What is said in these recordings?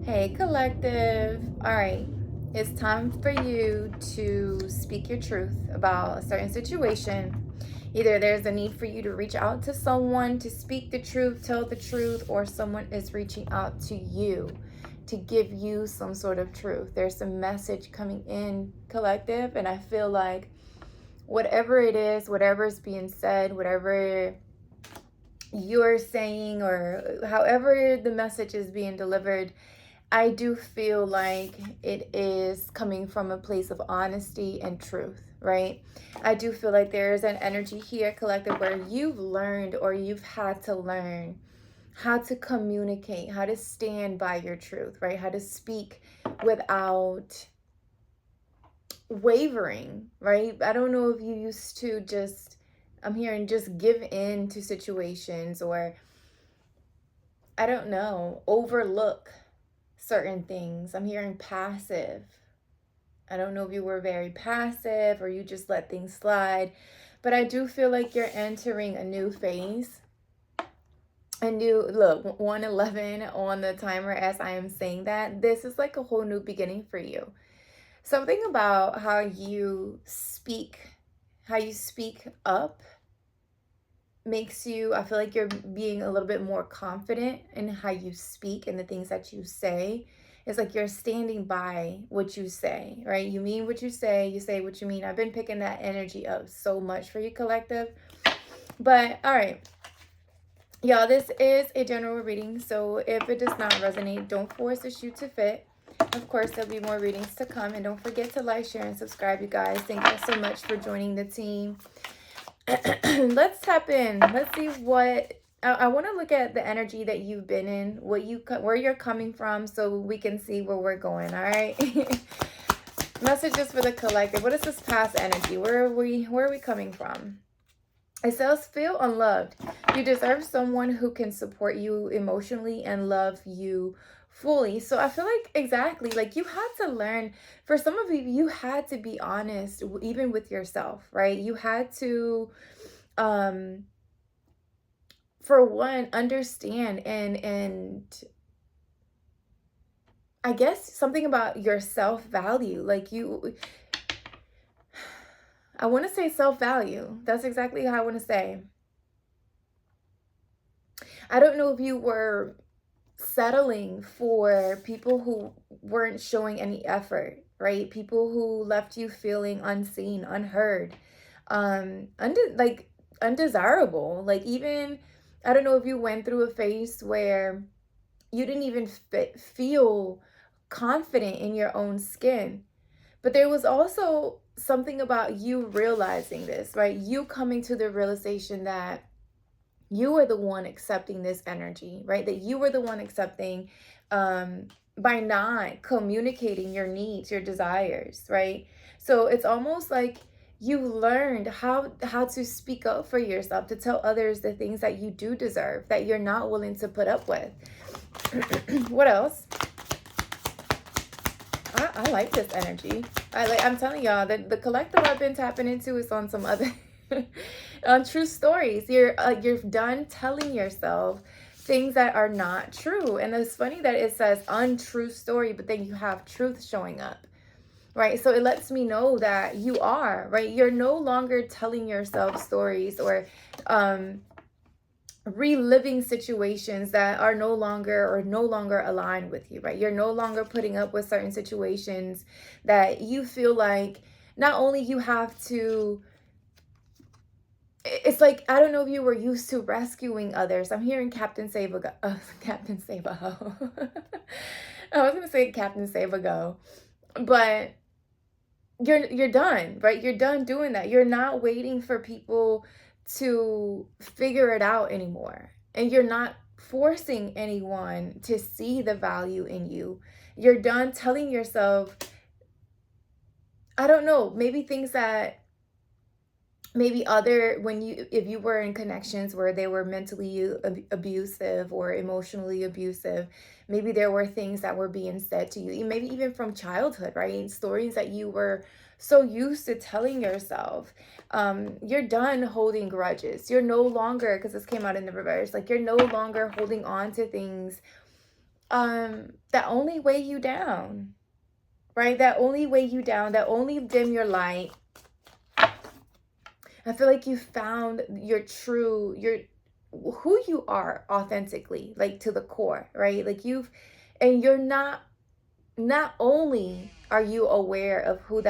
Hey, collective. All right. It's time for you to speak your truth about a certain situation. Either there's a need for you to reach out to someone to speak the truth, tell the truth, or someone is reaching out to you to give you some sort of truth. There's a message coming in, collective, and I feel like whatever it is, whatever is being said, whatever you're saying, or however the message is being delivered, I do feel like it is coming from a place of honesty and truth, right? I do feel like there is an energy here, collective, where you've learned or you've had to learn how to communicate, how to stand by your truth, right? How to speak without wavering, right? I don't know if you used to just, I'm hearing just give in to situations, or I don't know, overlook certain things. I'm hearing passive. I don't know if you were very passive or you just let things slide, but I do feel like you're entering a new phase. A new look, 111 on the timer as I am saying that. This is like a whole new beginning for you. Something about how you speak up makes you, I feel like you're being a little bit more confident in how you speak and the things that you say. It's like you're standing by what you say, right? You mean what you say what you mean. I've been picking that energy up so much for you, collective. But all right, y'all, this is a general reading, so if it does not resonate, don't force the shoe to fit. Of course, there'll be more readings to come, and don't forget to like, share, and subscribe, you guys. Thank you so much for joining the team. Let's tap in. Let's see what I want to look at the energy that you've been in, where you're coming from, so we can see where we're going. All right. Messages for the collective. What is this past energy? Where are we coming from? It says, feel unloved. You deserve someone who can support you emotionally and love you fully. So I feel like exactly like you had to learn. For some of you had to be honest even with yourself, right? You had to for one, understand and I guess something about your self-value. Like I want to say self-value. That's exactly how I want to say. I don't know if you were settling for people who weren't showing any effort, right? People who left you feeling unseen, unheard, undesirable. Like, even, I don't know if you went through a phase where you didn't even feel confident in your own skin. But there was also something about you realizing this, right? You coming to the realization that you are the one accepting this energy, right? That you were the one accepting by not communicating your needs, your desires, right? So it's almost like you learned how to speak up for yourself, to tell others the things that you do deserve, that you're not willing to put up with. What else? I like this energy. I'm telling y'all that the collective I've been tapping into is on some other on true stories. You're done telling yourself things that are not true. And it's funny that it says untrue story, but then you have truth showing up. Right? So it lets me know that you are, right? You're no longer telling yourself stories or reliving situations that are no longer aligned with you, right? You're no longer putting up with certain situations that you feel like not only you have to, it's like, I don't know if you were used to rescuing others. I'm hearing Captain Save a Go. Captain Save a Ho. I was gonna say Captain Save a Go, but you're done, right? You're done doing that. You're not waiting for people to figure it out anymore. And you're not forcing anyone to see the value in you. You're done telling yourself, I don't know, maybe things that maybe if you were in connections where they were mentally abusive or emotionally abusive, maybe there were things that were being said to you, maybe even from childhood, right? Stories that you were so used to telling yourself. You're done holding grudges. You're no longer, because this came out in the reverse, like you're no longer holding on to things that only weigh you down, right? That only weigh you down, that only dim your light. I feel like you found your true, your who you are authentically, like to the core, right? Like and you're not only are you aware of who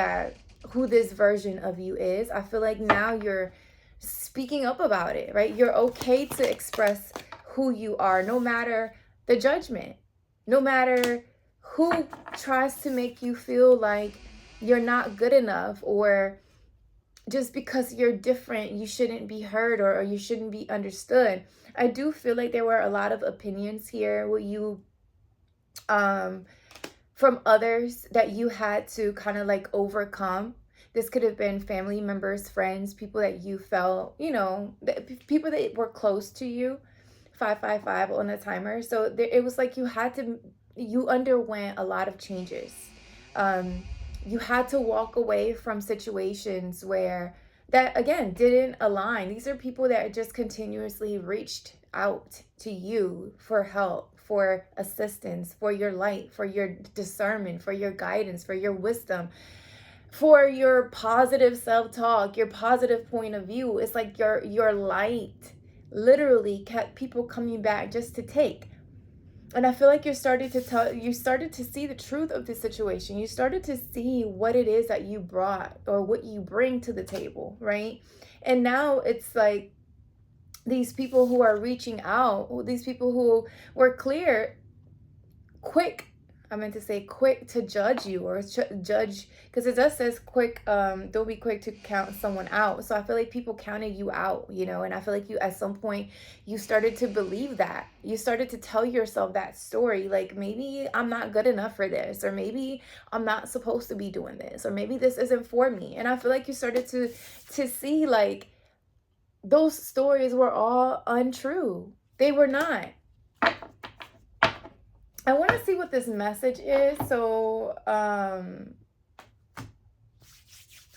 this version of you is, I feel like now you're speaking up about it, right? You're okay to express who you are, no matter the judgment, no matter who tries to make you feel like you're not good enough, or just because you're different, you shouldn't be heard, or you shouldn't be understood. I do feel like there were a lot of opinions here where you from others that you had to kind of like overcome. This could have been family members, friends, people that you felt, people that were close to you. 555 on the timer. So it was like you underwent a lot of changes. Um, you had to walk away from situations where that again didn't align. These are people that just continuously reached out to you for help, for assistance, for your light, for your discernment, for your guidance, for your wisdom, for your positive self-talk, your positive point of view. It's like your light literally kept people coming back just to take. And I feel like you started to see the truth of the situation. You started to see what it is that you brought or what you bring to the table, right? And now it's like these people who are reaching out, these people who were quick I meant to say quick to judge you, or judge, because it does says quick, don't be quick to count someone out. So I feel like people counted you out, and I feel like you at some point you started to believe that. You started to tell yourself that story, like maybe I'm not good enough for this, or maybe I'm not supposed to be doing this, or maybe this isn't for me. And I feel like you started to see like those stories were all untrue. They were not. I want to see what this message is. So, I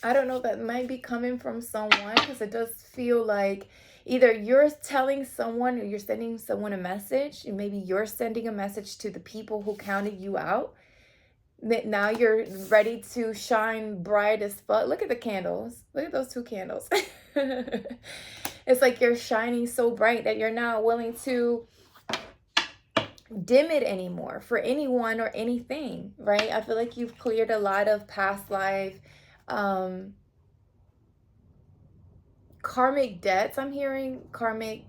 don't know, that might be coming from someone, because it does feel like either you're telling someone or you're sending someone a message, and maybe you're sending a message to the people who counted you out. That now you're ready to shine bright as fuck. Look at the candles. Look at those two candles. It's like you're shining so bright that you're not willing to dim it anymore for anyone or anything, right? I feel like you've cleared a lot of past life karmic debts. I'm hearing karmic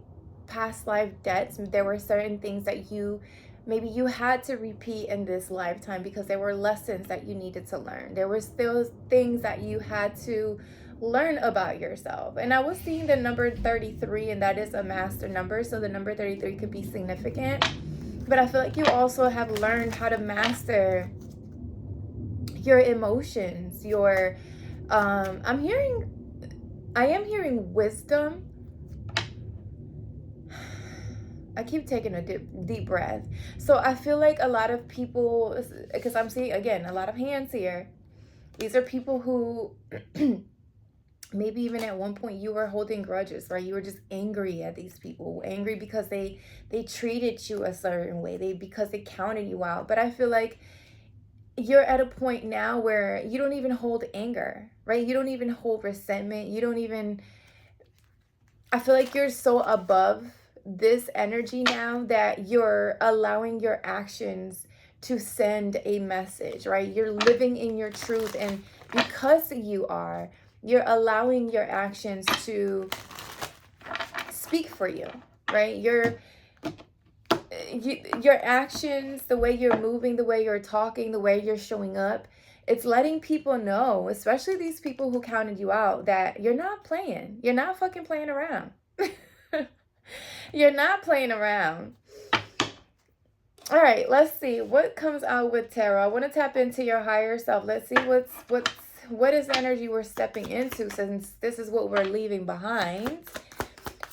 past life debts. There were certain things that maybe you had to repeat in this lifetime because there were lessons that you needed to learn. There were still things that you had to learn about yourself. And I was seeing the number 33, and that is a master number, so the number 33 could be significant. But I feel like you also have learned how to master your emotions, I am hearing wisdom. I keep taking a deep breath. So I feel like a lot of people, because I'm seeing, again, a lot of hands here. These are people who maybe even at one point you were holding grudges, right? You were just angry at these people, angry because they treated you a certain way, because they counted you out. But I feel like you're at a point now where you don't even hold anger, right? You don't even hold resentment. I feel like you're so above this energy now that you're allowing your actions to send a message, right? You're living in your truth, and because you're allowing your actions to speak for you, right? Your actions, the way you're moving, the way you're talking, the way you're showing up, it's letting people know, especially these people who counted you out, that you're not playing. You're not fucking playing around. You're not playing around. All right, let's see what comes out with tarot. I want to tap into your higher self. Let's see what is the energy we're stepping into, since this is what we're leaving behind.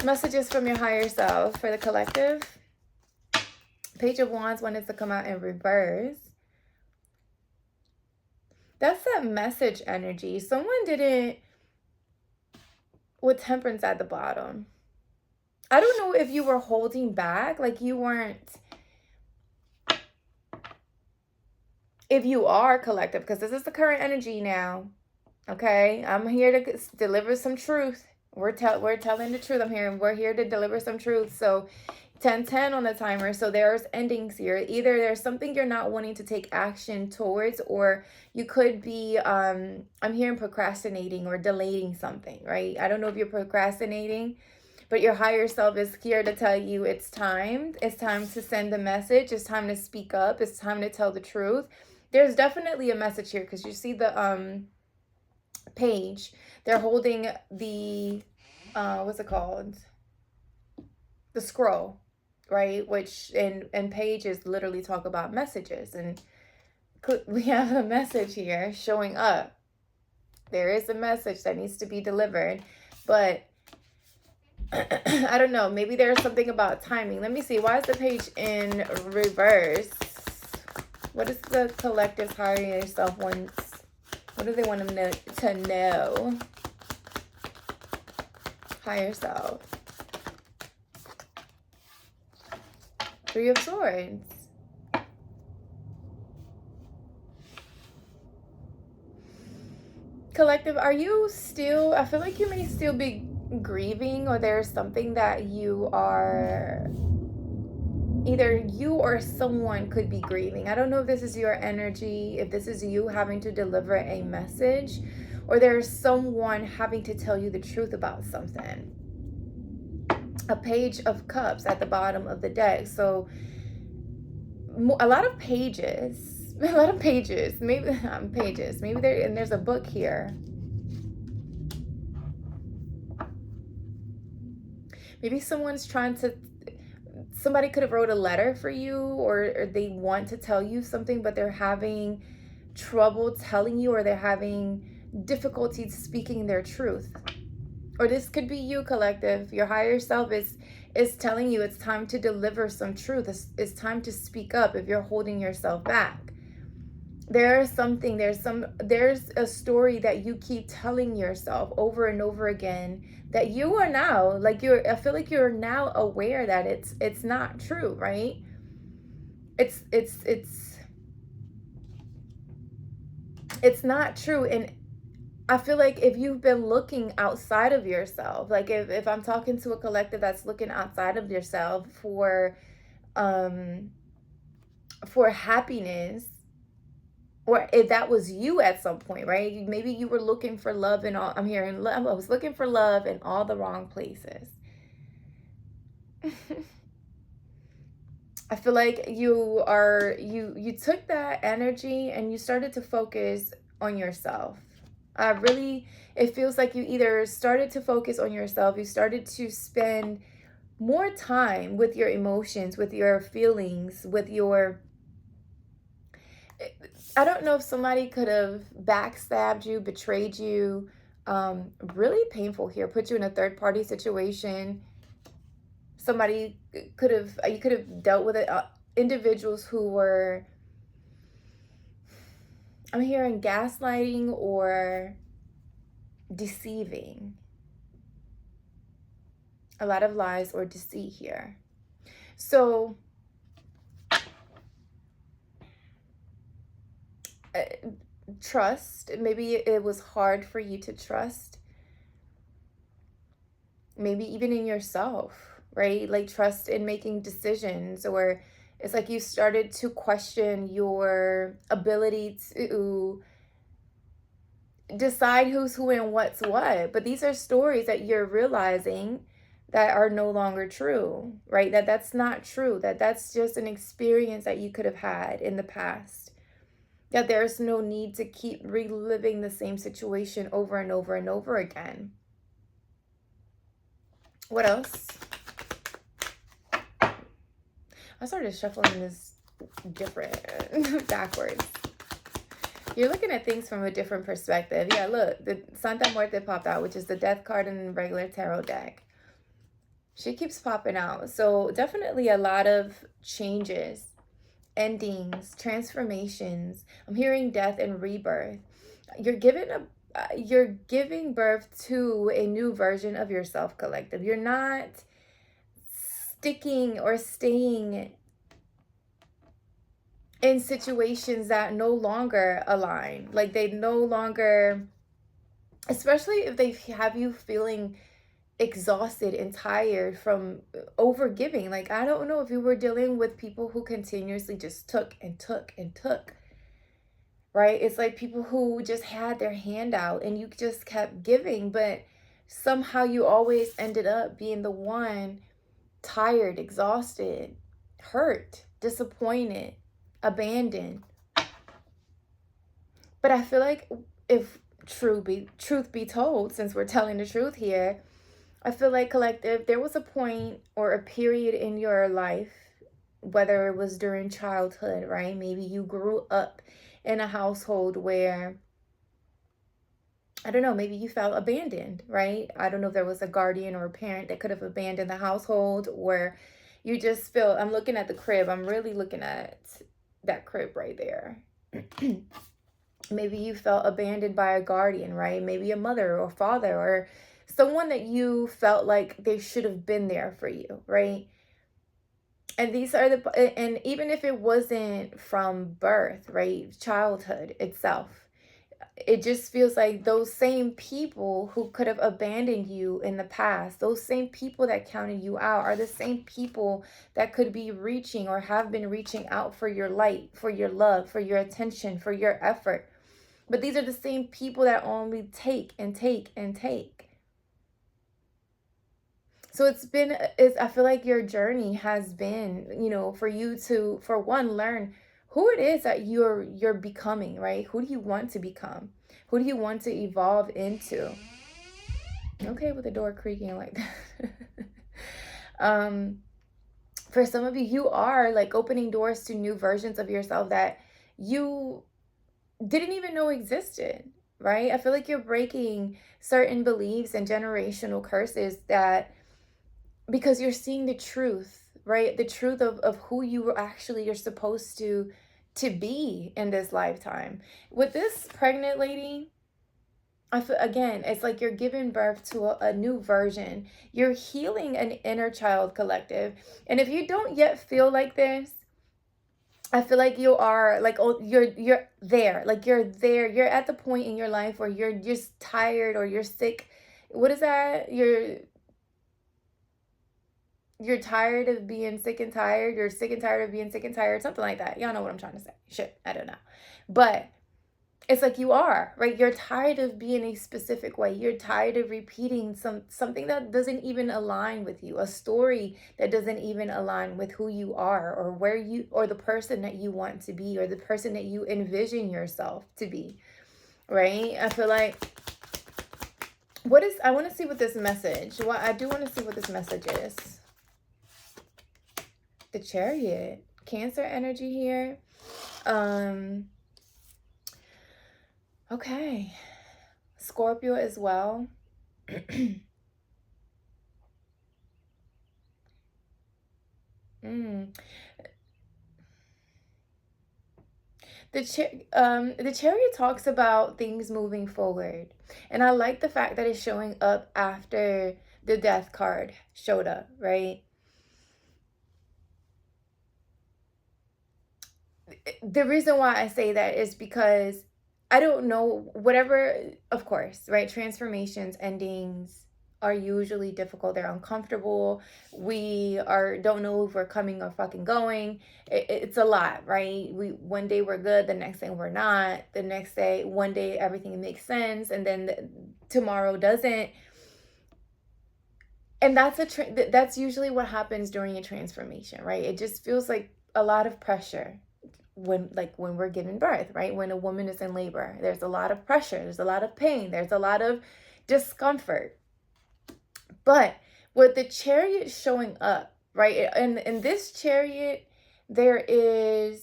Messages from your higher self for the collective. Page of Wands wanted to come out in reverse. That's that message energy. Someone didn't, with Temperance at the bottom. I don't know if you were holding back, like you weren't if you are collective, because this is the current energy now, okay? I'm here to deliver some truth. We're telling the truth. We're here to deliver some truth. So 10-10 on the timer. So there's endings here. Either there's something you're not wanting to take action towards, or you could be I'm hearing procrastinating or delaying something, right? I don't know if you're procrastinating, but your higher self is here to tell you it's time. It's time to send the message. It's time to speak up. It's time to tell the truth. There's definitely a message here, because you see the page. They're holding the what's it called? The scroll, right? Which in pages literally talk about messages, and we have a message here showing up. There is a message that needs to be delivered, but I don't know, maybe there's something about timing. Let me see, why is the page in reverse? What is the collective higher self wants? What do they want them to know? Higher self. Three of Swords. Collective, are you still, I feel like you may still be grieving, or there's something that you are, either you or someone could be grieving. I don't know if this is your energy, if this is you having to deliver a message, or there's someone having to tell you the truth about something. A Page of Cups at the bottom of the deck. So a lot of pages, maybe pages, maybe there's a book here. Maybe somebody's trying to, somebody could have wrote a letter for you, or they want to tell you something, but they're having trouble telling you, or they're having difficulty speaking their truth. Or this could be you, collective. Your higher self is telling you it's time to deliver some truth. It's time to speak up if you're holding yourself back. There's a story that you keep telling yourself over and over again, that you are now, I feel like you're now aware that it's not true, right? It's not true. And I feel like if you've been looking outside of yourself, like if I'm talking to a collective that's looking outside of yourself for happiness, or if that was you at some point, right? Maybe you were looking for love in all, I was looking for love in all the wrong places. I feel like you took that energy and you started to focus on yourself. It feels like you either started to focus on yourself, you started to spend more time with your emotions, with your feelings, with your, I don't know if somebody could have backstabbed you, betrayed you, really painful here, put you in a third party situation. Somebody you could have dealt with it, individuals who were, I'm hearing gaslighting or deceiving. A lot of lies or deceit here. So trust, maybe it was hard for you to trust, maybe even in yourself, right? Like trust in making decisions, or it's like you started to question your ability to decide who's who and what's what. But these are stories that you're realizing that are no longer true, right? That's not true, that's just an experience that you could have had in the past. That there's no need to keep reliving the same situation over and over and over again. What else? I started shuffling this different backwards. You're looking at things from a different perspective. Yeah, look, the Santa Muerte popped out, which is the death card in the regular tarot deck. She keeps popping out. So definitely a lot of changes, endings, transformations. I'm hearing death and rebirth. You're giving birth to a new version of yourself, collective. You're not sticking or staying in situations that no longer align. Like they no longer, especially if they have you feeling exhausted and tired from over giving. Like, I don't know if you were dealing with people who continuously just took and took and took, right? It's like people who just had their hand out and you just kept giving, but somehow you always ended up being the one tired, exhausted, hurt, disappointed, abandoned. But I feel like if truth be told, since we're telling the truth here, I feel like, collective, there was a point or a period in your life, whether it was during childhood, right? Maybe you grew up in a household where, I don't know, maybe you felt abandoned, right? I don't know if there was a guardian or a parent that could have abandoned the household, or you just feel, I'm looking at the crib, I'm really looking at that crib right there. Maybe you felt abandoned by a guardian, right? Maybe a mother or father or someone that you felt like they should have been there for you, right? And these are and even if it wasn't from birth, right? Childhood itself, it just feels like those same people who could have abandoned you in the past, those same people that counted you out, are the same people that could be reaching or have been reaching out for your light, for your love, for your attention, for your effort. But these are the same people that only take and take and take. So I feel like your journey has been, for you to, for one, learn who it is that you're becoming, right? Who do you want to become? Who do you want to evolve into? Okay, with the door creaking like that. For some of you, you are like opening doors to new versions of yourself that you didn't even know existed, right? I feel like you're breaking certain beliefs and generational curses that, because you're seeing the truth, right? The truth of who you actually are supposed to be in this lifetime. With this pregnant lady, I feel, again, it's like you're giving birth to a new version. You're healing an inner child, collective. And if you don't yet feel like this, I feel like you are like, oh, you're there. Like you're there. You're at the point in your life where you're just tired or you're sick. What is that? You're tired of being sick and tired. You're sick and tired of being sick and tired. Something like that. Y'all know what I'm trying to say. Shit, I don't know. But it's like you are, right? You're tired of being a specific way. You're tired of repeating something that doesn't even align with you, a story that doesn't even align with who you are or where you, or the person that you want to be, or the person that you envision yourself to be, right? I feel like I want to see what this message, I do want to see what this message is. The Chariot, Cancer energy here. Okay. Scorpio as well. The Chariot talks about things moving forward. And I like the fact that it's showing up after the Death card showed up, right? The reason why I say that is because I don't know, whatever, of course, right? Transformations, endings are usually difficult. They're uncomfortable. We don't know if we're coming or fucking going. It's a lot, right? One day we're good, the next day we're not. The next day, one day everything makes sense, and then tomorrow doesn't. And that's usually what happens during a transformation, right? It just feels like a lot of pressure when we're giving birth, right? When a woman is in labor, there's a lot of pressure, there's a lot of pain, there's a lot of discomfort. But with the Chariot showing up, right? And in this Chariot, there's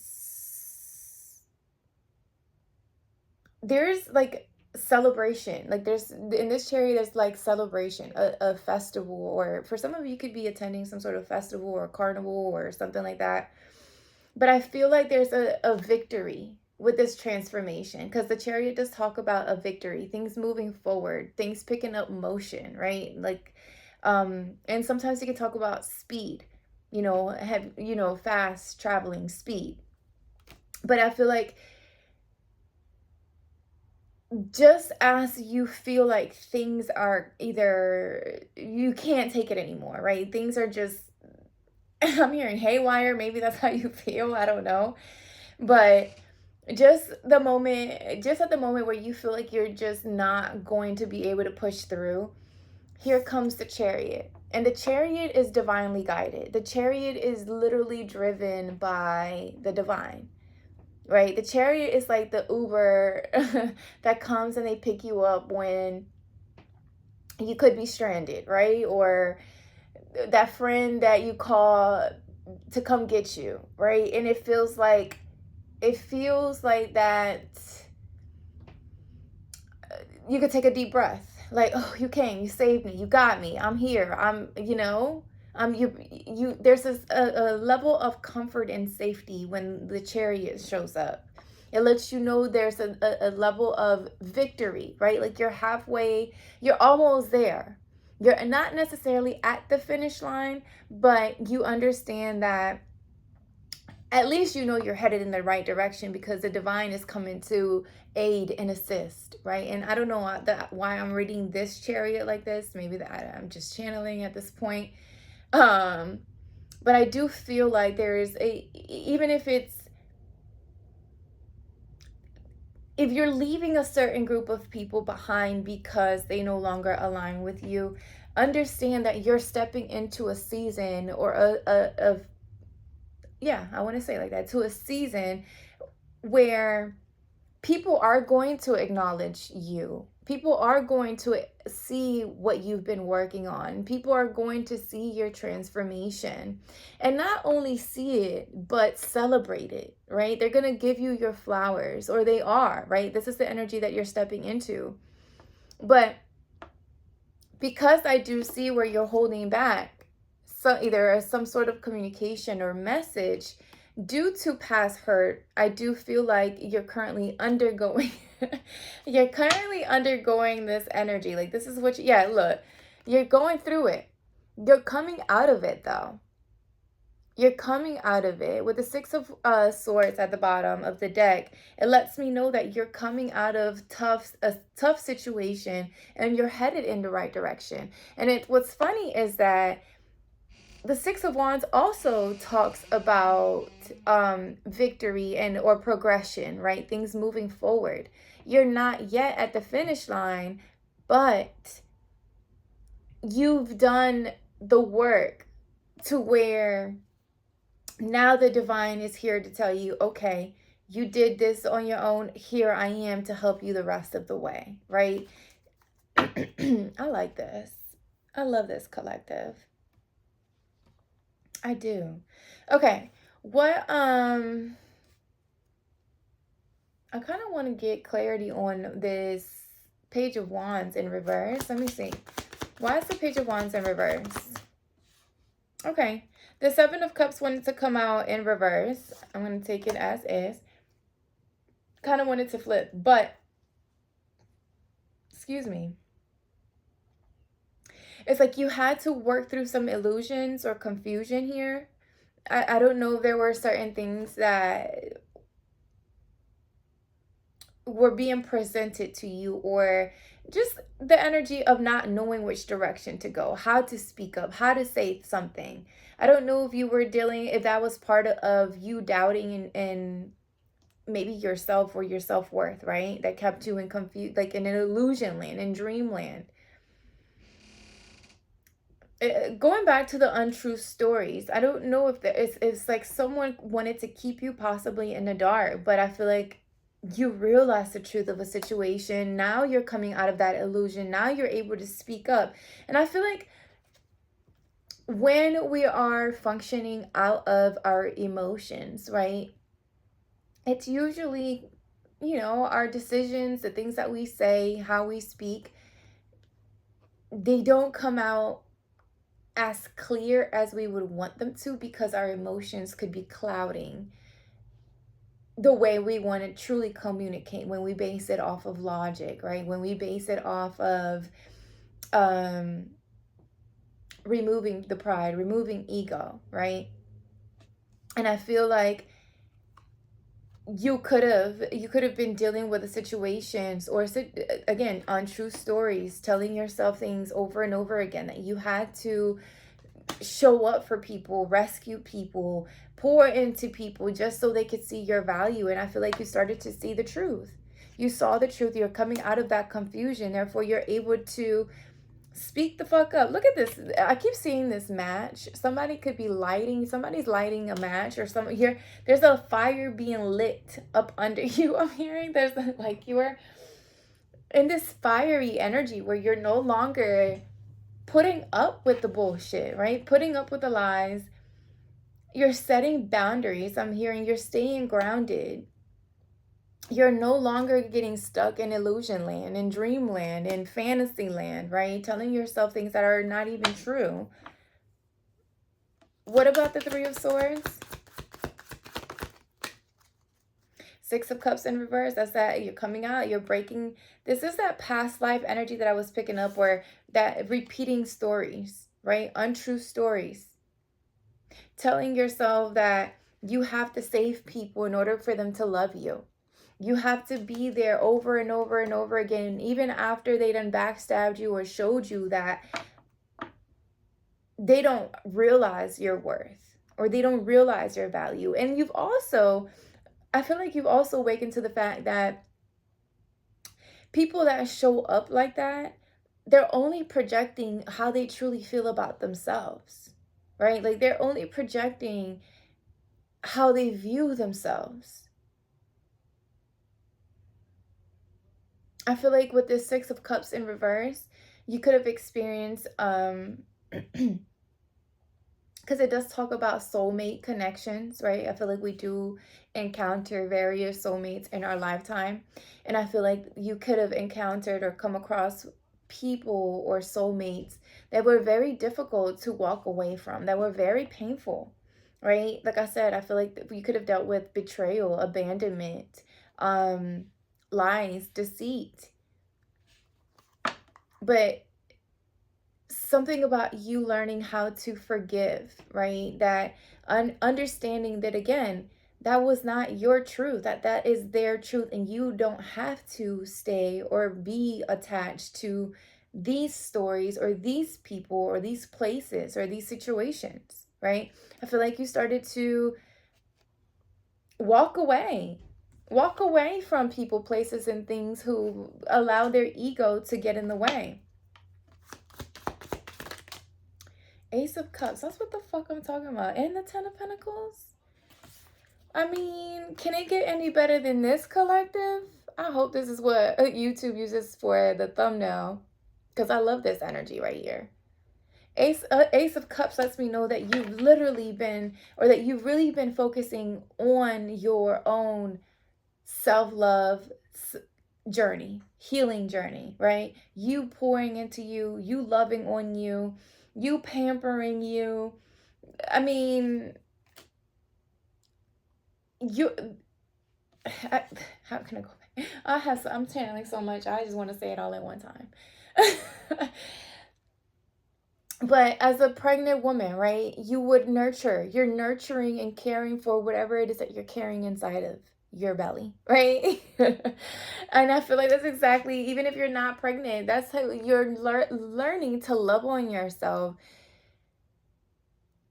like celebration. Like in this Chariot, there's like celebration, a festival, or for some of you could be attending some sort of festival or carnival or something like that. But I feel like there's a victory with this transformation, because the Chariot does talk about a victory, things moving forward, things picking up motion, right? Like, and sometimes you can talk about speed, fast traveling speed. But I feel like just as you feel like things are either you can't take it anymore, right? Things are just I'm hearing haywire. Maybe that's how you feel. I don't know. But just at the moment where you feel like you're just not going to be able to push through, here comes the chariot. And the chariot is divinely guided. The chariot is literally driven by the divine, right? The chariot is like the Uber that comes and they pick you up when you could be stranded, right? Or that friend that you call to come get you, right? And it feels like that you could take a deep breath. Like, oh, you came, you saved me, you got me, I'm here, there's a level of comfort and safety when the chariot shows up. It lets you know there's a level of victory, right? Like you're halfway, you're almost there. You're not necessarily at the finish line, but you understand that at least you know you're headed in the right direction because the divine is coming to aid and assist, right? And I don't know why I'm reading this chariot like this. Maybe that I'm just channeling at this point. Um, but I do feel like there is even if you're leaving a certain group of people behind because they no longer align with you, understand that you're stepping into a season or yeah, I want to say like that, to a season where people are going to acknowledge you. People are going to see what you've been working on. People are going to see your transformation and not only see it, but celebrate it, right? They're going to give you your flowers, or they are, right? This is the energy that you're stepping into. But because I do see where you're holding back, so either some sort of communication or message due to past hurt, I do feel like you're currently undergoing you're currently undergoing this energy. Like this is what yeah, look, you're going through it. You're coming out of it though. You're coming out of it with the Six of Swords at the bottom of the deck. It lets me know that you're coming out of a tough situation and you're headed in the right direction. And what's funny is that the Six of Wands also talks about victory and or progression, right? Things moving forward. You're not yet at the finish line, but you've done the work to where now the divine is here to tell you, okay, you did this on your own. Here I am to help you the rest of the way, right? I like this. I love this collective. I do. Okay. I kind of want to get clarity on this Page of Wands in reverse. Let me see. Why is the Page of Wands in reverse? Okay. The Seven of Cups wanted to come out in reverse. I'm going to take it as is. Kind of wanted to flip, but excuse me. It's like you had to work through some illusions or confusion here. I don't know if there were certain things that were being presented to you, or just the energy of not knowing which direction to go, how to speak up, how to say something. I don't know if you were if that was part of you doubting and maybe yourself or your self-worth, right? That kept you in confused, like in an illusion land, in dreamland. Going back to the untrue stories, I don't know if it's like someone wanted to keep you possibly in the dark, but I feel like you realize the truth of a situation. Now you're coming out of that illusion. Now you're able to speak up. And I feel like when we are functioning out of our emotions, right? It's usually, our decisions, the things that we say, how we speak, they don't come out as clear as we would want them to because our emotions could be clouding the way we want to truly communicate when we base it off of logic, right? When we base it off of removing the pride, removing ego, right? And I feel like you could have been dealing with the situations, or again, untrue stories, telling yourself things over and over again, that you had to show up for people, rescue people, pour into people just so they could see your value. And I feel like you started to see the truth. You saw the truth. You're coming out of that confusion. Therefore, you're able to speak the fuck up. Look at this. I keep seeing this match. Somebody could be lighting. Somebody's lighting a match, or some here. There's a fire being lit up under you. I'm hearing there's like you are in this fiery energy where you're no longer putting up with the bullshit, right? Putting up with the lies. You're setting boundaries. I'm hearing you're staying grounded. You're no longer getting stuck in illusion land, in dreamland, in fantasy land, right? Telling yourself things that are not even true. What about the Three of Swords? Six of Cups in reverse. That's that you're coming out, you're breaking. This is that past life energy that I was picking up, where that repeating stories, right? Untrue stories. Telling yourself that you have to save people in order for them to love you. You have to be there over and over and over again, even after they done backstabbed you or showed you that they don't realize your worth, or they don't realize your value. And you've also, I feel like you've also awakened to the fact that people that show up like that, they're only projecting how they truly feel about themselves, right? Like they're only projecting how they view themselves. I feel like with this Six of Cups in reverse, you could have experienced because it does talk about soulmate connections, right? I feel like we do encounter various soulmates in our lifetime. And I feel like you could have encountered or come across people or soulmates that were very difficult to walk away from, that were very painful, right? Like I said, I feel like you could have dealt with betrayal, abandonment, lies, deceit. But something about you learning how to forgive, right? That understanding that, again, that was not your truth, that is their truth, and you don't have to stay or be attached to these stories or these people or these places or these situations, right? I feel like you started to walk away from people, places, and things who allow their ego to get in the way. Ace of Cups. That's what the fuck I'm talking about. And the Ten of Pentacles. I mean, can it get any better than this, collective? I hope this is what YouTube uses for the thumbnail, because I love this energy right here. Ace of Cups lets me know that you've literally been, or that you've really been focusing on your own self-love journey, healing journey, right? You pouring into you, you loving on you, you pampering you. I mean, how can I go back? I'm channeling so much. I just want to say it all at one time. But as a pregnant woman, right, you would nurture. You're nurturing and caring for whatever it is that you're carrying inside of your belly, right? And I feel like that's exactly, even if you're not pregnant, that's how you're learning to love on yourself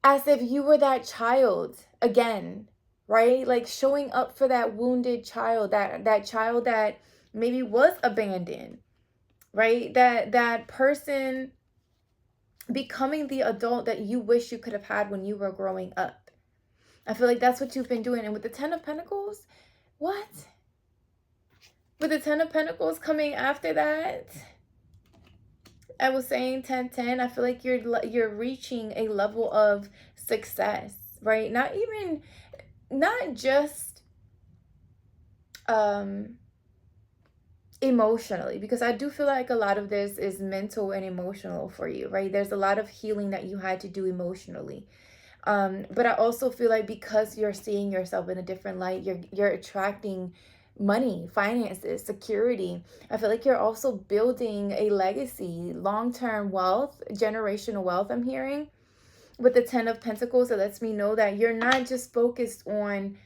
as if you were that child again, right? Like showing up for that wounded child, that child that maybe was abandoned, right? That person becoming the adult that you wish you could have had when you were growing up. I feel like that's what you've been doing. And with the Ten of Pentacles, what? With the Ten of Pentacles coming after that, I was saying 10-10, I feel like you're reaching a level of success, right? Not just emotionally, because I do feel like a lot of this is mental and emotional for you, right? There's a lot of healing that you had to do emotionally. But I also feel like because you're seeing yourself in a different light, you're attracting money, finances, security. I feel like you're also building a legacy, long-term wealth, generational wealth, I'm hearing. With the 10 of Pentacles, it lets me know that you're not just focused on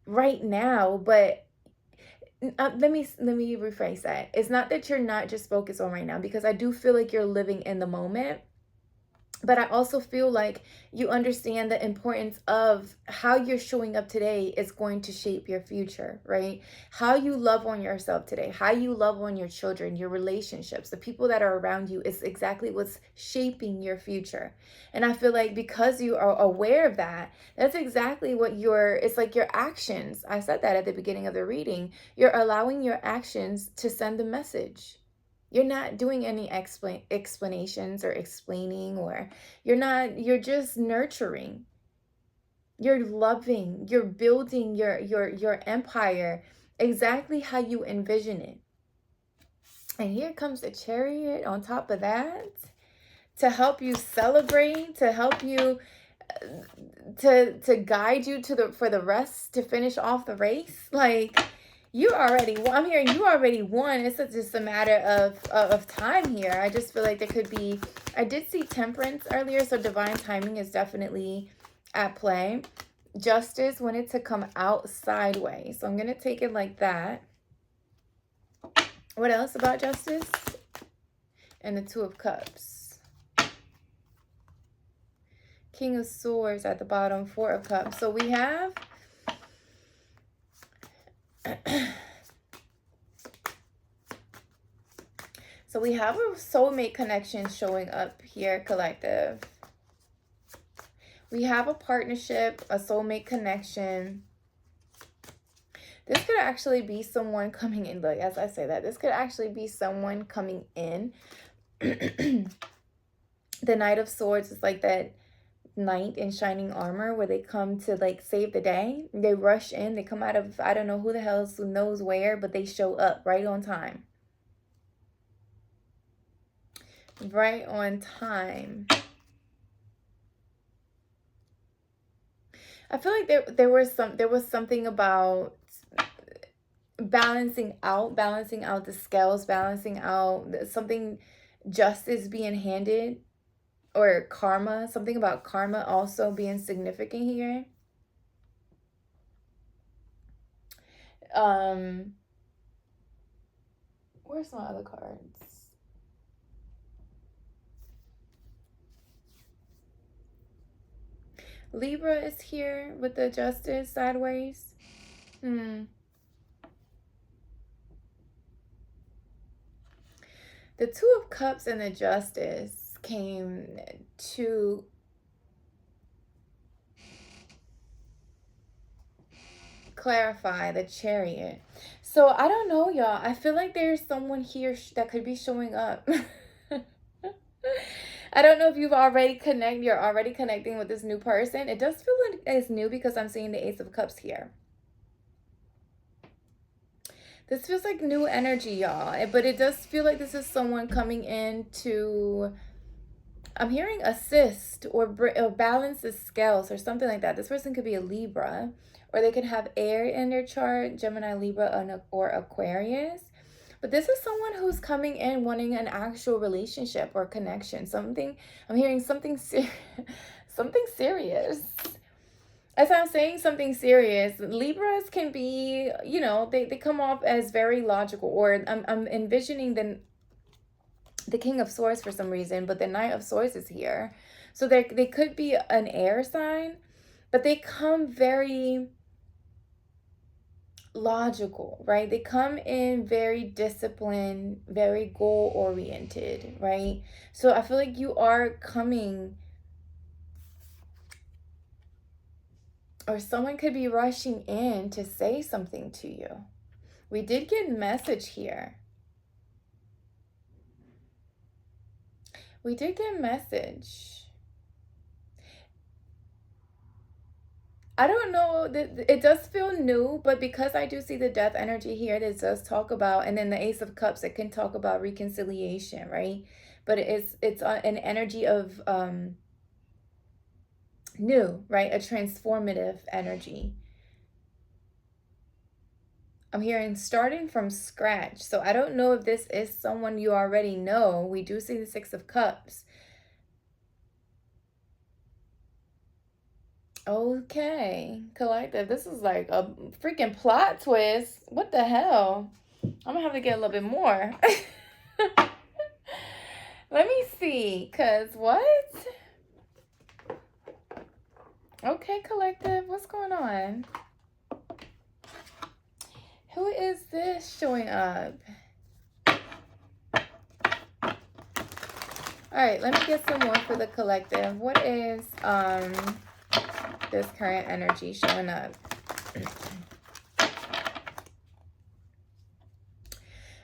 right now, but let me rephrase that. It's not that you're not just focused on right now, because I do feel like you're living in the moment, but I also feel like you understand the importance of how you're showing up today is going to shape your future, right? How you love on yourself today, how you love on your children, your relationships, the people that are around you is exactly what's shaping your future. And I feel like because you are aware of that, that's exactly what it's like your actions. I said that at the beginning of the reading. You're allowing your actions to send a message. You're not doing any explanations or explaining, or you're just nurturing. You're loving, you're building your empire exactly how you envision it. And here comes the Chariot on top of that to help you celebrate, to help you to guide you to the for the rest, to finish off the race. Like, I'm hearing you already won. It's just a matter of time here. I just feel like there could be, I did see Temperance earlier, so divine timing is definitely at play. Justice wanted to come out sideways, so I'm going to take it like that. What else about Justice? And the Two of Cups. King of Swords at the bottom, Four of Cups. So we have so we have a soulmate connection showing up here, collective. We have a partnership, a soulmate connection. This could actually be someone coming in. Look, as I say that, this could actually be someone coming in. The Knight of Swords is like that knight in shining armor where they come to like save the day. They rush in, they come out of, I don't know who the hell knows where, but they show up right on time. Right on time. I feel like there was something about balancing out the scales, balancing out something, justice being handed, or karma, something about karma also being significant here. Where's my other cards? Libra is here with the Justice sideways. The Two of Cups and the Justice came to clarify the Chariot. So I don't know, y'all. I feel like there's someone here that could be showing up. I don't know if you're already connecting with this new person. It does feel like it's new because I'm seeing the Ace of Cups here. This feels like new energy, y'all. But it does feel like this is someone coming in to, I'm hearing assist or balance the scales or something like that. This person could be a Libra, or they could have air in their chart, Gemini, Libra, or Aquarius. But this is someone who's coming in wanting an actual relationship or connection. Something, I'm hearing something something serious. As I'm saying something serious, Libras can be, they come off as very logical, or I'm envisioning the King of Swords for some reason, but the Knight of Swords is here. So they could be an air sign, but they come very logical, right? They come in very disciplined, very goal oriented, right? So I feel like you are coming, or someone could be rushing in to say something to you. We did get message here. We did get message. I don't know, it does feel new, but because I do see the death energy here, this does talk about, and then the Ace of Cups, it can talk about reconciliation, right? But it's an energy of new, right? A transformative energy. I'm hearing starting from scratch. So I don't know if this is someone you already know. We do see the Six of Cups. Okay, collective. This is like a freaking plot twist. What the hell? I'm gonna have to get a little bit more. Let me see, cause what? Okay, collective. What's going on? Who is this showing up? All right, let me get some more for the collective. What is this current energy showing up?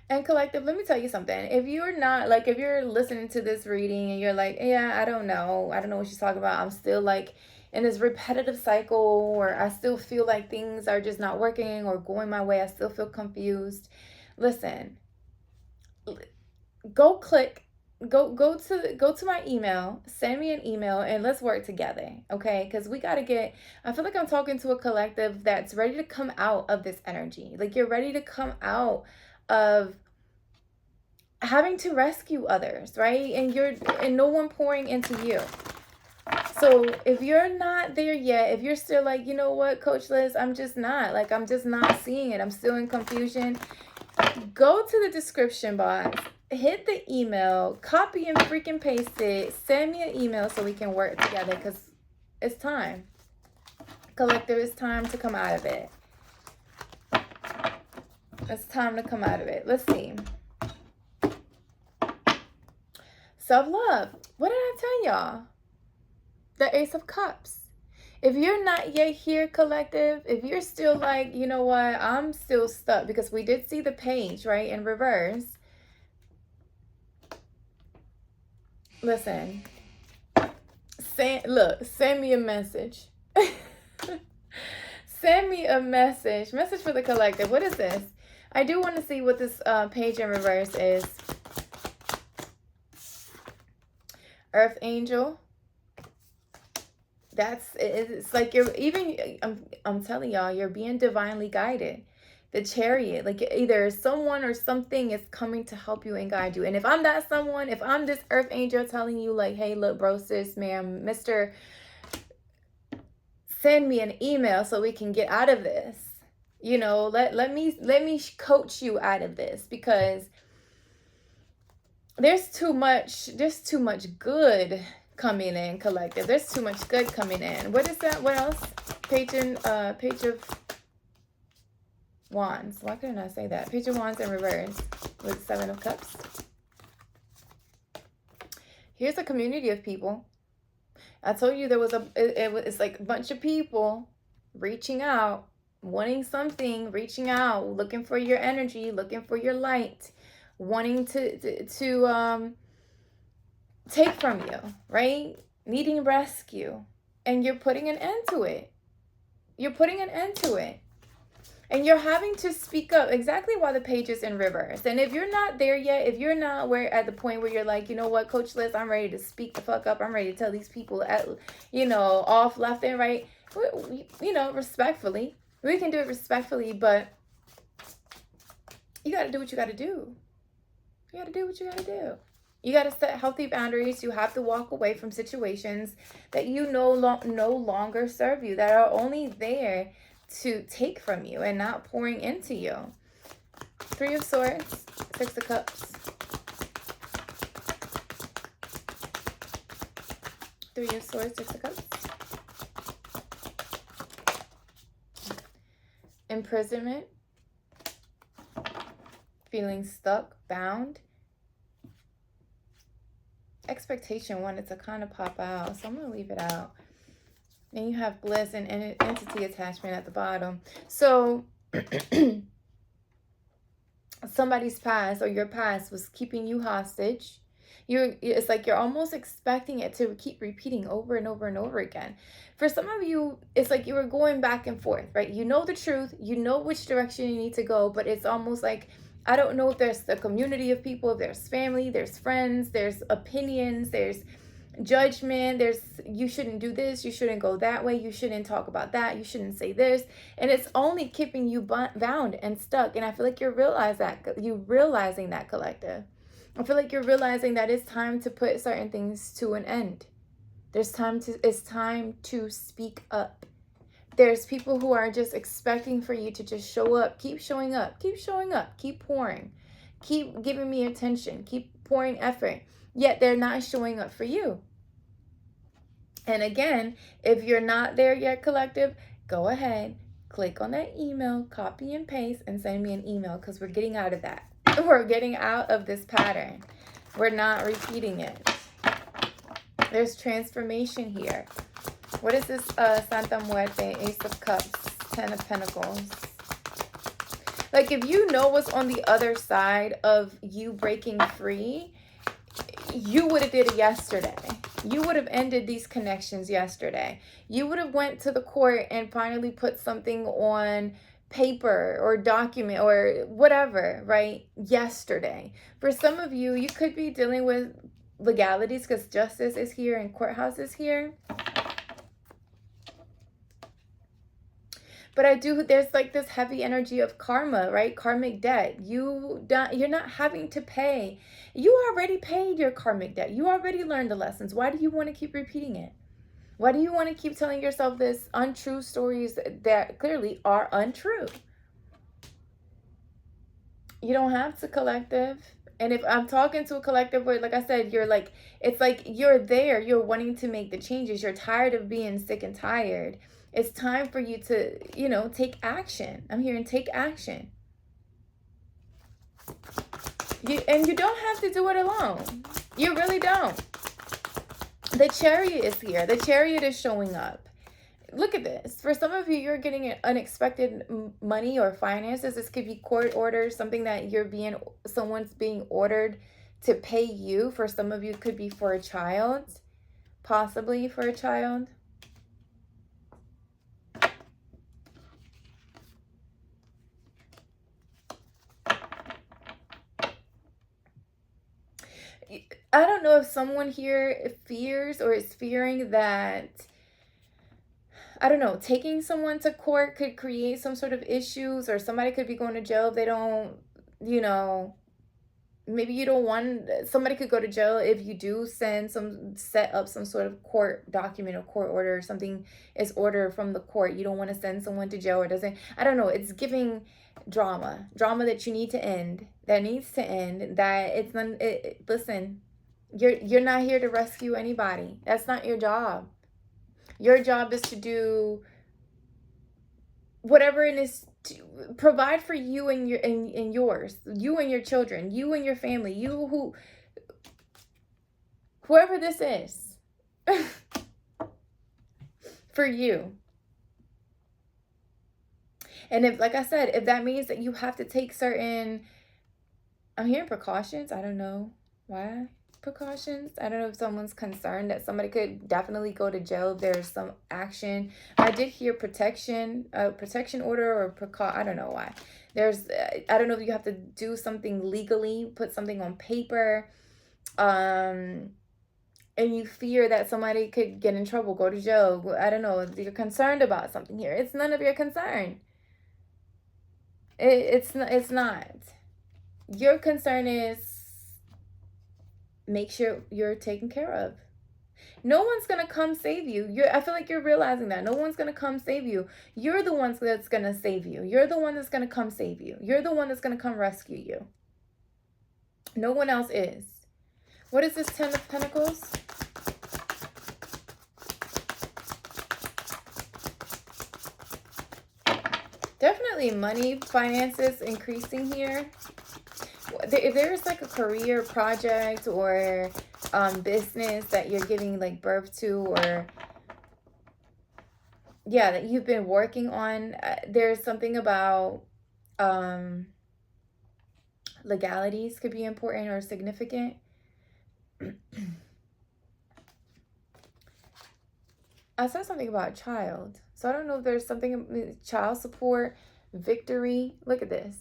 And collective, let me tell you something. If you're not like, if you're listening to this reading and you're like, yeah, I don't know what she's talking about. I'm still like in this repetitive cycle, or I still feel like things are just not working or going my way. I still feel confused. Listen, go to my email, send me an email, and let's work together, okay? Because we got to get, I feel like I'm talking to a collective that's ready to come out of this energy. Like, you're ready to come out of having to rescue others, right? And no one pouring into you. So if you're not there yet, if you're still like, you know what, Coach Liz, I'm just not seeing it, I'm still in confusion, go to the description box, hit the email, copy and freaking paste it, send me an email so we can work together, because it's time. Collective, it's time to come out of it. It's time to come out of it. Let's see. Self-love. What did I tell y'all? The Ace of Cups. If you're not yet here, collective, if you're still like, you know what, I'm still stuck, because we did see the page, right, in reverse. Listen, send me a message. Send me a message for the collective. What is this? I do want to see what this page in reverse is. Earth Angel. It's like you're even, I'm telling y'all, you're being divinely guided. The Chariot, like either someone or something is coming to help you and guide you. And if I'm that someone, if I'm this Earth Angel telling you like, hey, look, bro, sis, ma'am, mister, send me an email so we can get out of this. You know, let me coach you out of this, because there's too much good coming in, collective. There's too much good coming in. What is that? What else? Page of Wands. Why couldn't I say that? Page of Wands in reverse with 7 of Cups. Here's a community of people. I told you there was it's like a bunch of people reaching out, wanting something, reaching out, looking for your energy, looking for your light, wanting to take from you, right? Needing rescue. And you're putting an end to it. You're putting an end to it. And you're having to speak up. Exactly why the page is in reverse. And if you're not there yet, if you're not at the point where you're like, you know what, Coach Liz, I'm ready to speak the fuck up. I'm ready to tell these people, off, left, and right. Respectfully. We can do it respectfully, but you got to do what you got to do. You got to do what you got to do. You got to set healthy boundaries. You have to walk away from situations that you no longer serve you, that are only there to take from you and not pouring into you. 3 of Swords, 6 of Cups. 3 of Swords, 6 of Cups. Imprisonment. Feeling stuck, bound. Expectation wanted to kind of pop out, so I'm going to leave it out. Then you have bliss and entity attachment at the bottom. So somebody's past or your past was keeping you hostage. It's like you're almost expecting it to keep repeating over and over and over again. For some of you, it's like you were going back and forth, right? You know the truth. You know which direction you need to go, but it's almost like, I don't know if there's the community of people, if there's family, there's friends, there's opinions, there's judgment, there's you shouldn't do this, you shouldn't go that way, you shouldn't talk about that, you shouldn't say this, and it's only keeping you bound and stuck. And I feel like you're realizing that, collective. I feel like you're realizing that it's time to put certain things to an end. It's time to speak up. There's people who are just expecting for you to just show up. Keep showing up. Keep showing up. Keep pouring. Keep giving me attention. Keep pouring effort. Yet they're not showing up for you. And again, if you're not there yet, collective, go ahead, click on that email, copy and paste, and send me an email, because we're getting out of that. We're getting out of this pattern. We're not repeating it. There's transformation here. What is this Santa Muerte, Ace of Cups, Ten of Pentacles? Like, if you know what's on the other side of you breaking free, you would have did it yesterday. You would have ended these connections yesterday. You would have went to the court and finally put something on paper or document or whatever, right? Yesterday. For some of you, you could be dealing with legalities because justice is here and courthouse is here. But there's like this heavy energy of karma, right? Karmic debt. You're not having to pay. You already paid your karmic debt. You already learned the lessons. Why do you want to keep repeating it? Why do you want to keep telling yourself this untrue stories that clearly are untrue? You don't have to, collective. And if I'm talking to a collective where, like I said, you're like, it's like you're there, you're wanting to make the changes. You're tired of being sick and tired. It's time for you to, take action. I'm hearing take action. And you don't have to do it alone. You really don't. The Chariot is here. The Chariot is showing up. Look at this. For some of you, you're getting unexpected money or finances. This could be court orders, something that someone's being ordered to pay you. For some of you, it could be for a child, possibly for a child. I don't know if someone here fears or is fearing that, I don't know, taking someone to court could create some sort of issues, or somebody could be going to jail if they don't, maybe you don't want, somebody could go to jail if you do set up some sort of court document or court order, or something is ordered from the court. You don't want to send someone to jail, or I don't know, it's giving drama that you need to end, that needs to end, that listen, you're not here to rescue anybody. That's not your job. Your job is to do whatever it is to provide for you and yours, you and your children, you and your family, whoever this is, for you. And if, like I said, if that means that you have to take certain, I'm hearing precautions. I don't know why precautions. I don't know if someone's concerned that somebody could definitely go to jail if there's some action. I did hear protection order or I don't know why. I don't know if you have to do something legally, put something on paper, and you fear that somebody could get in trouble, go to jail. I don't know. You're concerned about something here. It's none of your concern. It's not. Your concern is make sure you're taken care of. No one's going to come save you. I feel like you're realizing that. No one's going to come save you. You're the one that's going to save you. You're the one that's going to come save you. You're the one that's going to come rescue you. No one else is. What is this 10 of Pentacles? Definitely money, finances increasing here. If there's like a career project or business that you're giving like birth to, or that you've been working on, there's something about legalities could be important or significant. I said something about child, so I don't know if there's something, child support, victory. Look at this.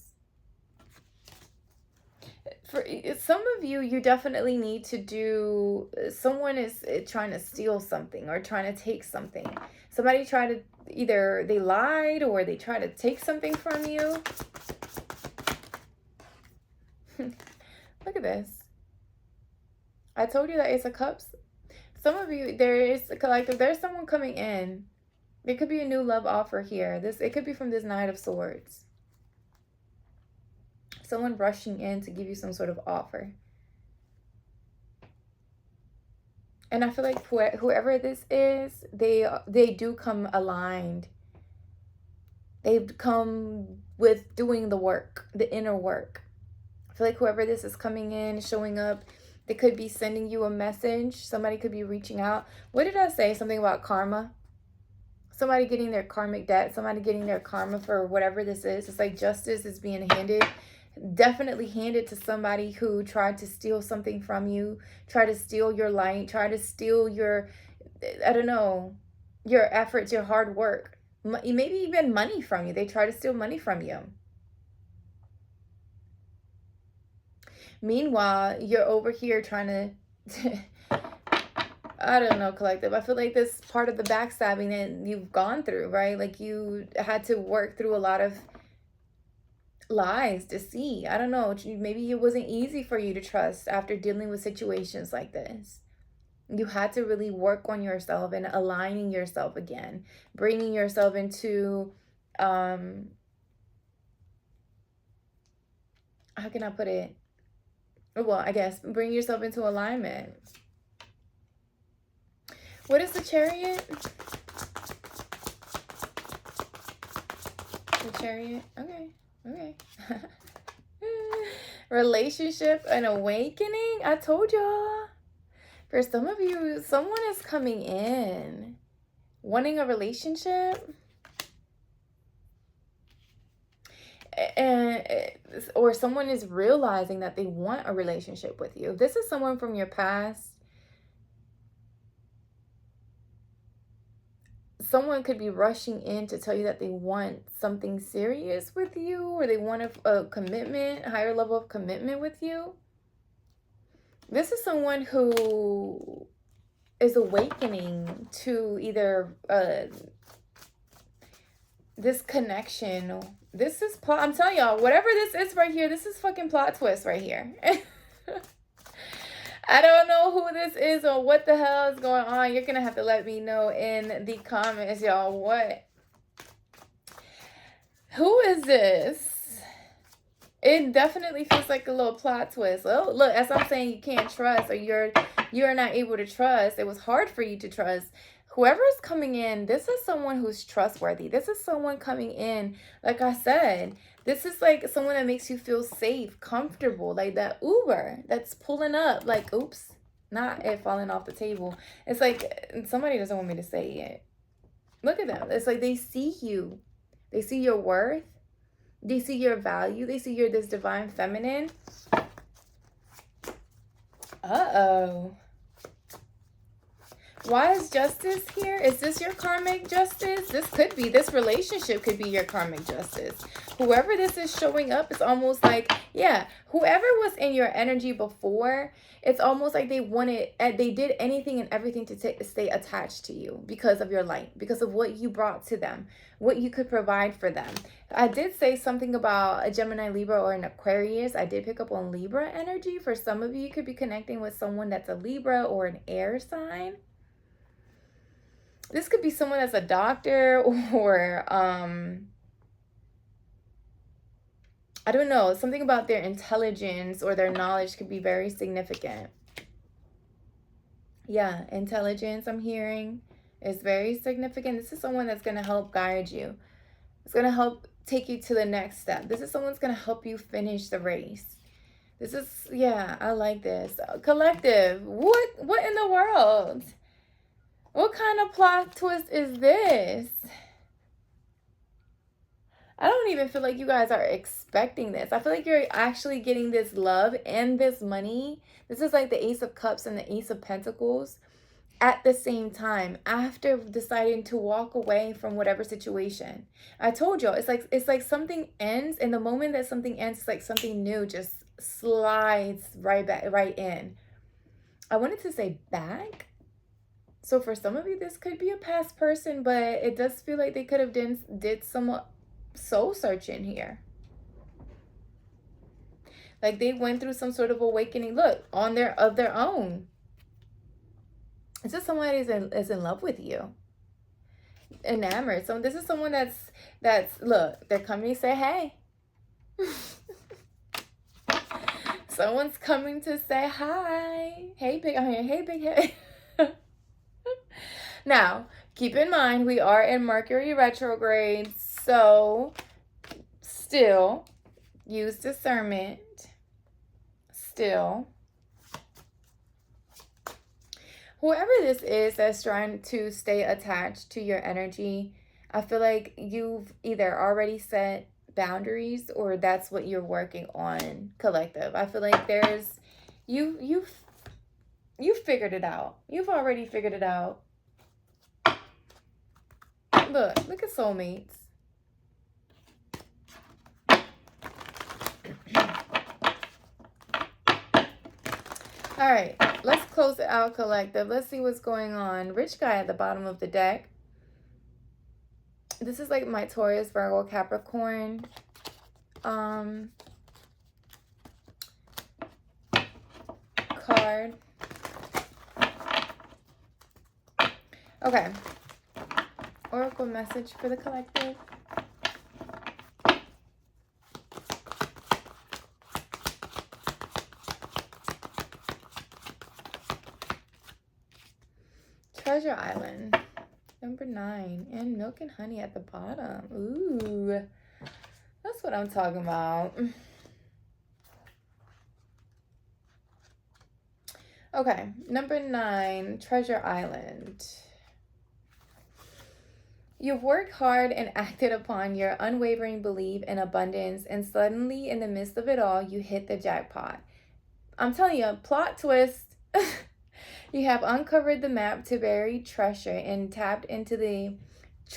For some of you, you definitely need to do, someone is trying to steal something or trying to take something. Somebody tried to, either they lied or they try to take something from you. Look at this. I told you that Ace of Cups. Some of you, there is a collective, there's someone coming in. There could be a new love offer here. It could be from this Knight of Swords. Someone rushing in to give you some sort of offer. And I feel like whoever this is, they do come aligned. They've come with doing the work, the inner work. I feel like whoever this is coming in, showing up, they could be sending you a message. Somebody could be reaching out. What did I say? Something about karma? Somebody getting their karmic debt. Somebody getting their karma for whatever this is. It's like justice is being handed. Definitely handed to somebody who tried to steal something from you. Try to steal your light. Try to steal your, I don't know, your efforts, your hard work. Maybe even money from you. They try to steal money from you. Meanwhile, you're over here trying to, I don't know, collective. I feel like this part of the backstabbing that you've gone through, right? Like you had to work through a lot of lies, deceit. I don't know. Maybe it wasn't easy for you to trust after dealing with situations like this. You had to really work on yourself and aligning yourself again, bringing yourself into, how can I put it? Well, I guess bring yourself into alignment. What is the Chariot? The Chariot. Okay. Relationship and awakening. I told y'all. For some of you, someone is coming in wanting a relationship. Or someone is realizing that they want a relationship with you. If this is someone from your past, someone could be rushing in to tell you that they want something serious with you, or they want a commitment, a higher level of commitment with you. This is someone who is awakening to either this connection. This is plot. I'm telling y'all, whatever this is right here, this is fucking plot twist right here. I don't know who this is or what the hell is going on. You're gonna have to let me know in the comments, y'all. Who is this? It definitely feels like a little plot twist. Oh, look, as I'm saying, you can't trust, or you're not able to trust. It was hard for you to trust. Whoever is coming in, this is someone who's trustworthy. This is someone coming in, like I said, this is like someone that makes you feel safe, comfortable, like that Uber that's pulling up, like, oops, not it falling off the table. It's like somebody doesn't want me to say it. Look at them. It's like they see you. They see your worth. They see your value. They see you're this divine feminine. Uh-oh. Why is justice here? Is this your karmic justice? This relationship could be your karmic justice. Whoever this is showing up, it's almost like, yeah, whoever was in your energy before, it's almost like they did anything and everything to stay attached to you because of your light, because of what you brought to them, what you could provide for them. I did say something about a Gemini, Libra, or an Aquarius. I did pick up on Libra energy. For some of you, you could be connecting with someone that's a Libra or an air sign. This could be someone that's a doctor, or I don't know, something about their intelligence or their knowledge could be very significant. Yeah, intelligence, I'm hearing, is very significant. This is someone that's going to help guide you. It's going to help take you to the next step. This is someone that's going to help you finish the race. This is, yeah, I like this. Collective, what in the world? What kind of plot twist is this? I don't even feel like you guys are expecting this. I feel like you're actually getting this love and this money. This is like the Ace of Cups and the Ace of Pentacles at the same time, after deciding to walk away from whatever situation. I told you, it's like something ends, and the moment that something ends, it's like something new just slides right in. I wanted to say back. So for some of you, this could be a past person, but it does feel like they could have did some soul searching here. Like they went through some sort of awakening, look, of their own. It's just someone is in love with you, enamored. So this is someone that's look. They're coming to say hey. Someone's coming to say hi. Hey, big. Hey, big head. Now, keep in mind we are in Mercury retrograde, so still use discernment. Still, whoever this is that's trying to stay attached to your energy, I feel like you've either already set boundaries or that's what you're working on, collective. I feel like there's you've figured it out. You've already figured it out. Look at soulmates. All right, let's close it out, collective. Let's see what's going on. Rich guy at the bottom of the deck. This is like my Taurus, Virgo, Capricorn. Card. Okay. Oracle message for the collective. Treasure Island. Number 9. And Milk and Honey at the bottom. Ooh. That's what I'm talking about. Okay. Number 9. Treasure Island. You've worked hard and acted upon your unwavering belief in abundance, and suddenly, in the midst of it all, you hit the jackpot. I'm telling you, plot twist. You have uncovered the map to buried treasure and tapped into the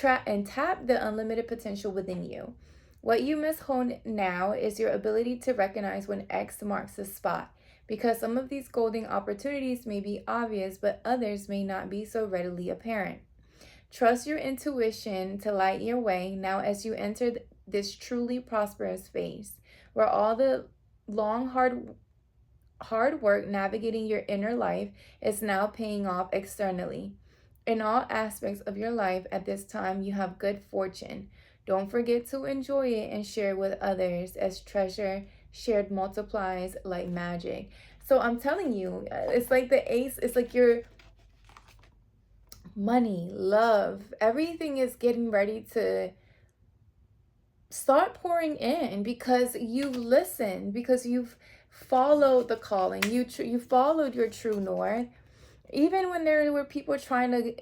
unlimited potential within you. What you must hone now is your ability to recognize when X marks the spot, because some of these golden opportunities may be obvious, but others may not be so readily apparent. Trust your intuition to light your way now as you enter this truly prosperous phase, where all the long, hard work navigating your inner life is now paying off externally. In all aspects of your life at this time, you have good fortune. Don't forget to enjoy it and share with others, as treasure shared multiplies like magic. So I'm telling you, it's like the ace, it's like your money, love, everything is getting ready to start pouring in because you've listened, because you've followed the calling, you followed your true north. Even when there were people trying to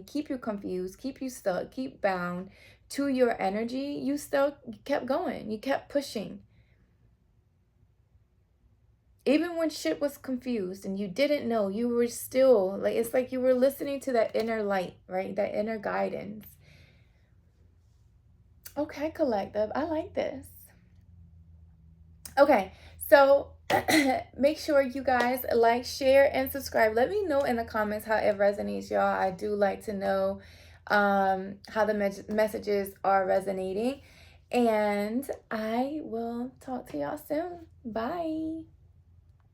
keep you confused, keep you stuck, keep bound to your energy, you kept going, you kept pushing. Even when shit was confused and you didn't know, you were still, like, it's like you were listening to that inner light, right? That inner guidance. Okay, collective, I like this. Okay, so make sure you guys like, share, and subscribe. Let me know in the comments how it resonates, y'all. I do like to know how the messages are resonating. And I will talk to y'all soon. Bye.